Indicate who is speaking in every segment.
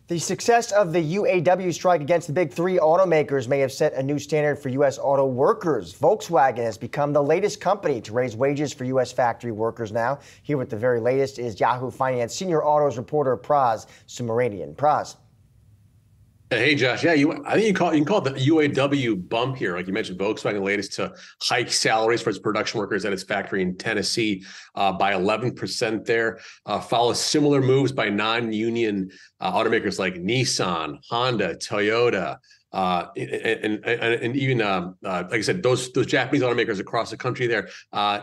Speaker 1: The success of the UAW strike against the big three automakers may have set a new standard for U.S. auto workers. Volkswagen has become the latest company to raise wages for U.S. factory workers now. Here with the very latest is Yahoo Finance senior autos reporter Pras, Subramanian. Pras.
Speaker 2: Hey, Josh. Yeah, I think you can call it the UAW bump here. Like you mentioned, Volkswagen latest to hike salaries for its production workers at its factory in Tennessee by 11% there. Follows similar moves by non-union automakers like Nissan, Honda, Toyota, and even like I said, those Japanese automakers across the country there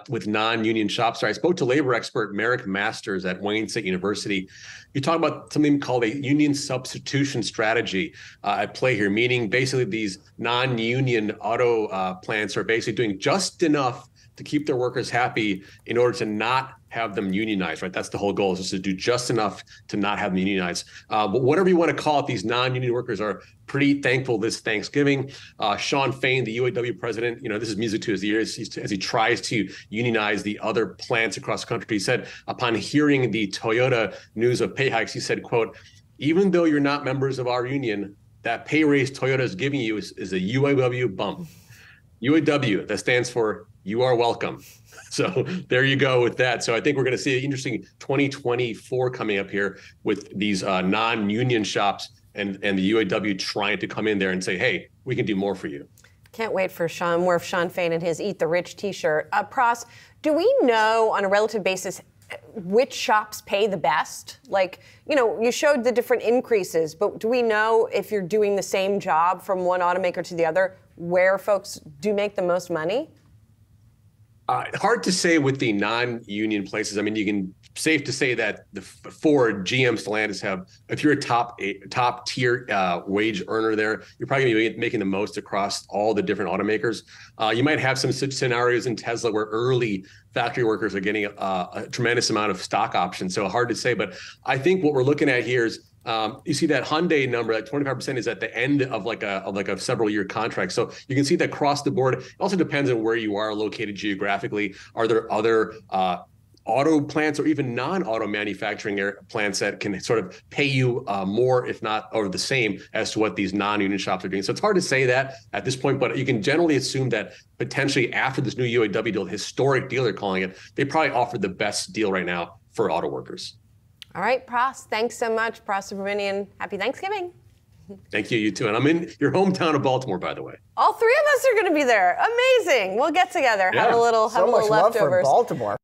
Speaker 2: with non-union shops. So I spoke to labor expert Merrick Masters at Wayne State University. You talk about something called a union substitution strategy at play here, meaning basically these non-union auto plants are basically doing just enough to keep their workers happy in order to not have them unionized, right? That's the whole goal, is just to do just enough to not have them unionized. But whatever you want to call it, these non-union workers are pretty thankful this Thanksgiving. Shawn Fain, the UAW president, this is music to his ears as he tries to unionize the other plants across the country. He said, upon hearing the Toyota news of pay hikes, he said, quote, "Even though you're not members of our union, that pay raise Toyota is giving you is a UAW bump." UAW, that stands for "you are welcome." So there you go with that. So I think we're going to see an interesting 2024 coming up here with these non-union shops and the UAW trying to come in there and say, hey, we can do more for you.
Speaker 3: Can't wait for more of Shawn Fain and his Eat the Rich t-shirt. Pras, do we know on a relative basis which shops pay the best? Like, you showed the different increases, but do we know if you're doing the same job from one automaker to the other, where folks do make the most money?
Speaker 2: Hard to say with the non-union places. I mean, safe to say that the Ford, GM, Stellantis have, if you're a top tier wage earner there, you're probably going to be making the most across all the different automakers. You might have some such scenarios in Tesla where early factory workers are getting a tremendous amount of stock options. So hard to say, but I think what we're looking at here is you see that Hyundai number at 25% is at the end of like a several year contract. So you can see that across the board. It also depends on where you are located geographically. Are there other auto plants or even non-auto manufacturing plants that can sort of pay you more, if not or the same as to what these non-union shops are doing? So it's hard to say that at this point, but you can generally assume that potentially after this new UAW deal, historic deal they're calling it, they probably offer the best deal right now for auto workers.
Speaker 3: All right, Pras, thanks so much. Pras Subramanian, happy Thanksgiving.
Speaker 2: Thank you, you too. And I'm in your hometown of Baltimore, by the way.
Speaker 3: All three of us are going to be there. Amazing. We'll get together, have a little
Speaker 1: so much
Speaker 3: leftovers.
Speaker 1: love for Baltimore.